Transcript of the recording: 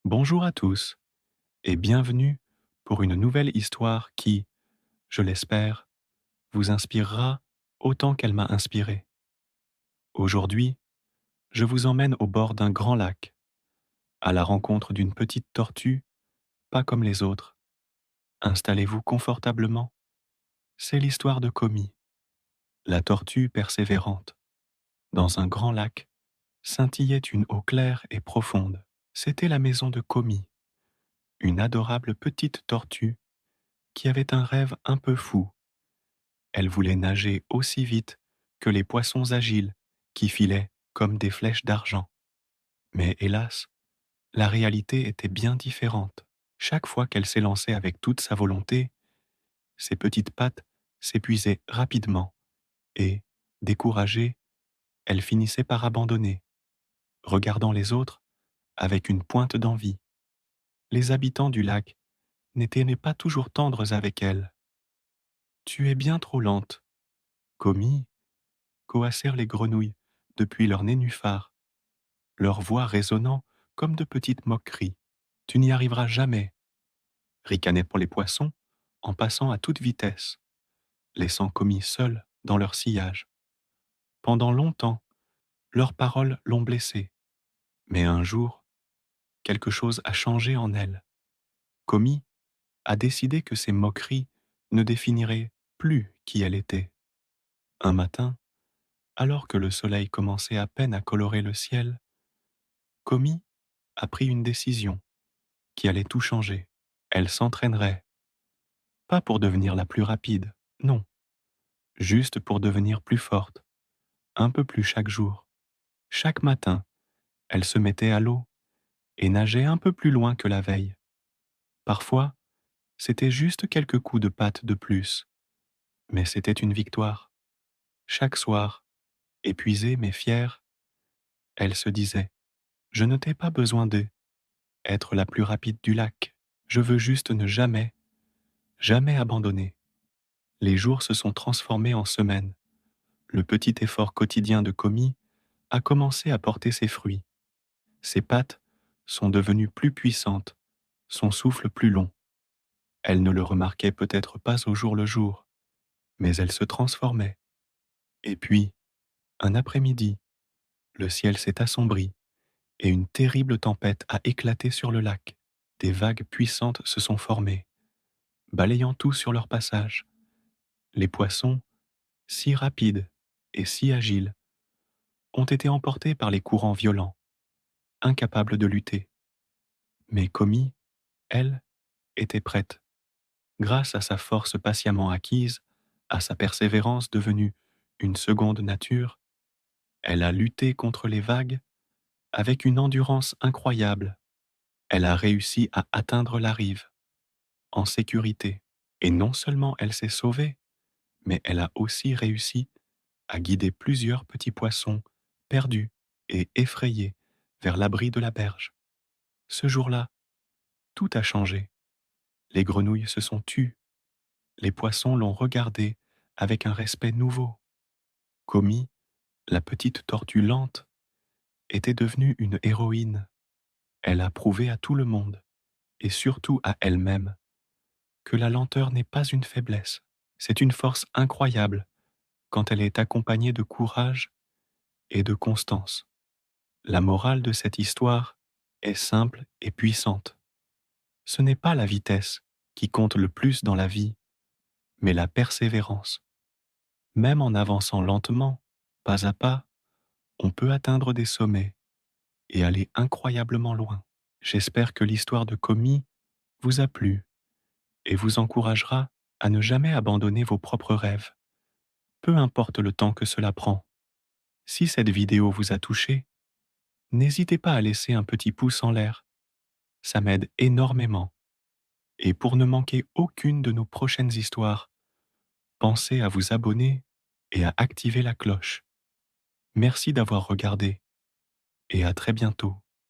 Bonjour à tous et bienvenue pour une nouvelle histoire qui, je l'espère, vous inspirera autant qu'elle m'a inspiré. Aujourd'hui, je vous emmène au bord d'un grand lac, à la rencontre d'une petite tortue, pas comme les autres. Installez-vous confortablement. C'est l'histoire de Komi, la tortue persévérante. Dans un grand lac, scintillait une eau claire et profonde. C'était la maison de Komi, une adorable petite tortue qui avait un rêve un peu fou. Elle voulait nager aussi vite que les poissons agiles qui filaient comme des flèches d'argent. Mais hélas, la réalité était bien différente. Chaque fois qu'elle s'élançait avec toute sa volonté, ses petites pattes s'épuisaient rapidement et, découragée, elle finissait par abandonner, regardant les autres avec une pointe d'envie. Les habitants du lac n'étaient pas toujours tendres avec elle. Tu es bien trop lente, Commis, coassèrent les grenouilles depuis leur nénuphar, leur voix résonnant comme de petites moqueries. Tu n'y arriveras jamais, ricanaient pour les poissons en passant à toute vitesse, laissant Commis seul dans leur sillage. Pendant longtemps, leurs paroles l'ont blessée. Mais un jour, quelque chose a changé en elle. Commis a décidé que ces moqueries ne définiraient plus qui elle était. Un matin, alors que le soleil commençait à peine à colorer le ciel, Commis a pris une décision qui allait tout changer. Elle s'entraînerait, pas pour devenir la plus rapide, non, juste pour devenir plus forte, un peu plus chaque jour. Chaque matin, elle se mettait à l'eau et nageait un peu plus loin que la veille. Parfois, c'était juste quelques coups de patte de plus, mais c'était une victoire. Chaque soir, épuisée mais fière, elle se disait: je ne t'ai pas besoin être la plus rapide du lac. Je veux juste ne jamais, jamais abandonner. Les jours se sont transformés en semaines. Le petit effort quotidien de Commis a commencé à porter ses fruits. Ses pattes sont devenues plus puissantes, son souffle plus long. Elle ne le remarquait peut-être pas au jour le jour, mais elle se transformait. Et puis, un après-midi, le ciel s'est assombri et une terrible tempête a éclaté sur le lac. Des vagues puissantes se sont formées, balayant tout sur leur passage. Les poissons, si rapides et si agiles, ont été emportés par les courants violents, incapables de lutter. Mais Commis, elle, était prête. Grâce à sa force patiemment acquise, à sa persévérance devenue une seconde nature, elle a lutté contre les vagues avec une endurance incroyable. Elle a réussi à atteindre la rive, en sécurité. Et non seulement elle s'est sauvée, mais elle a aussi réussi à guider plusieurs petits poissons perdus et effrayés vers l'abri de la berge. Ce jour-là, tout a changé. Les grenouilles se sont tues, les poissons l'ont regardée avec un respect nouveau. Commis, la petite tortue lente, était devenue une héroïne. Elle a prouvé à tout le monde, et surtout à elle-même, que la lenteur n'est pas une faiblesse, c'est une force incroyable quand elle est accompagnée de courage et de constance. La morale de cette histoire est simple et puissante. Ce n'est pas la vitesse qui compte le plus dans la vie, mais la persévérance. Même en avançant lentement, pas à pas, on peut atteindre des sommets et aller incroyablement loin. J'espère que l'histoire de Commis vous a plu et vous encouragera à ne jamais abandonner vos propres rêves, peu importe le temps que cela prend. Si cette vidéo vous a touché, n'hésitez pas à laisser un petit pouce en l'air, ça m'aide énormément. Et pour ne manquer aucune de nos prochaines histoires, pensez à vous abonner et à activer la cloche. Merci d'avoir regardé et à très bientôt.